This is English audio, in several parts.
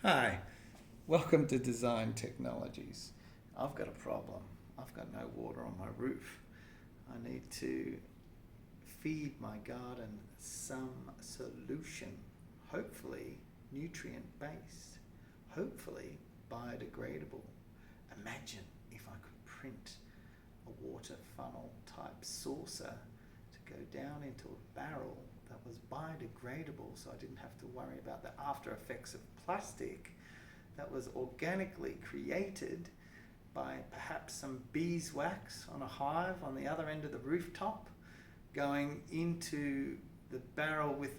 Hi, welcome to Design Technologies. I've got a problem. I've got no water on my roof. I need to feed my garden some solution, hopefully nutrient based, hopefully biodegradable. Imagine if I could print a water funnel type saucer to go down into a barrel that was biodegradable, so I didn't have to worry about the after effects of plastic, that was organically created by perhaps some beeswax on a hive on the other end of the rooftop, going into the barrel with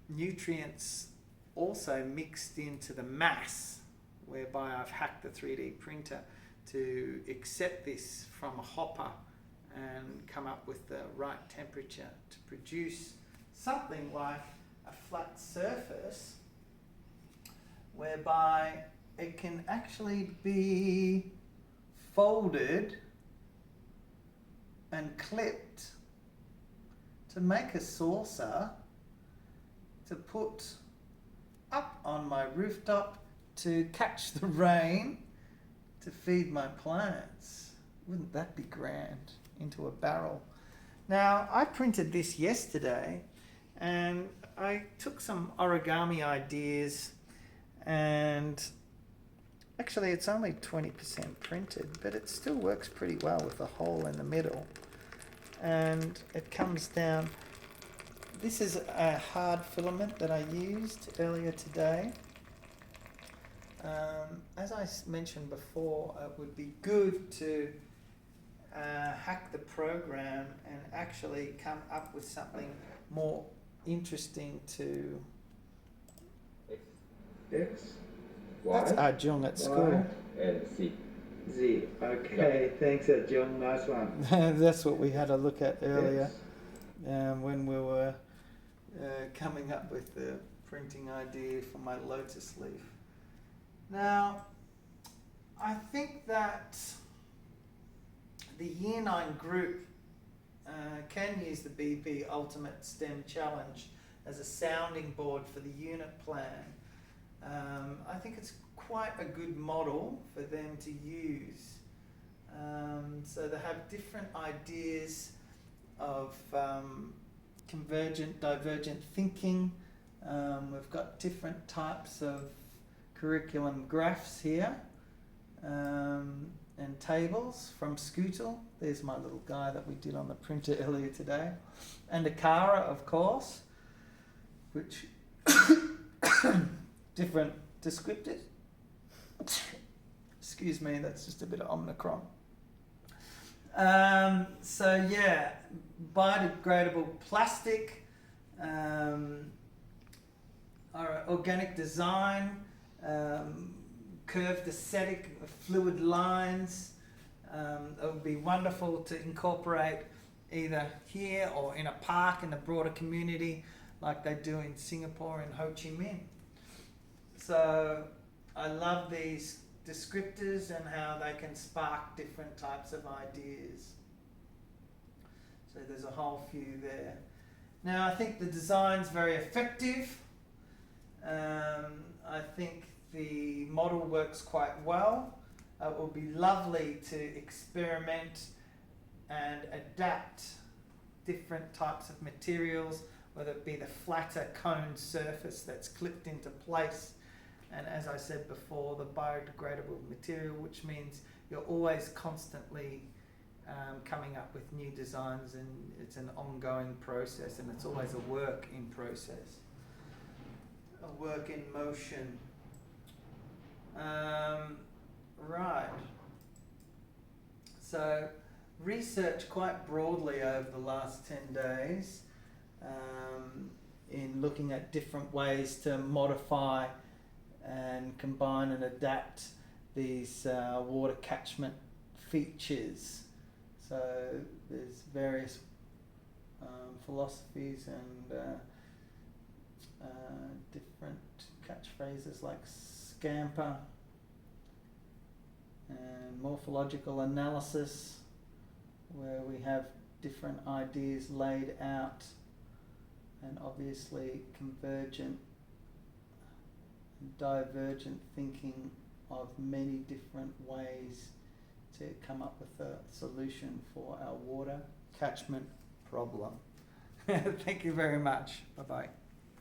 nutrients also mixed into the mass, whereby I've hacked the 3D printer to accept this from a hopper and come up with the right temperature to produce something like a flat surface whereby it can actually be folded and clipped to make a saucer to put up on my rooftop to catch the rain to feed my plants. Wouldn't that be grand? Into a barrel. Now, I printed this yesterday and I took some origami ideas, and actually it's only 20% printed, but it still works pretty well with the hole in the middle. And it comes down. This is a hard filament that I used earlier today. As I mentioned before, it would be good to hack the program and actually come up with something more interesting to... X, That's Y, Ajung at school. and Z. Z. Okay, thanks Ajung, nice one. That's what we had a look at earlier when we were coming up with the printing idea for my lotus leaf. Now, I think that the Year 9 group can use the BP Ultimate STEM Challenge as a sounding board for the unit plan. I think it's quite a good model for them to use. So they have different ideas of convergent, divergent thinking. We've got different types of curriculum graphs here. And tables from Scootle. There's my little guy that we did on the printer earlier today. And Akara, of course, which different descriptors. Excuse me, that's just a bit of Omicron. So yeah, biodegradable plastic, organic design, curved aesthetic, fluid lines. It would be wonderful to incorporate either here or in a park in the broader community like they do in Singapore and Ho Chi Minh. So I love these descriptors and how they can spark different types of ideas. So there's a whole few there. Now I think the design's very effective. I think the model works quite well. It will be lovely to experiment and adapt different types of materials, whether it be the flatter cone surface that's clipped into place, and as I said before, the biodegradable material, which means you're always constantly coming up with new designs, and it's an ongoing process, and it's always a work in process, a work in motion. Right. So research quite broadly over the last 10 days in looking at different ways to modify and combine and adapt these water catchment features. So there's various philosophies and different catchphrases like scamper and morphological analysis, where we have different ideas laid out, and obviously convergent divergent thinking of many different ways to come up with a solution for our water catchment problem. Thank you very much. Bye-bye.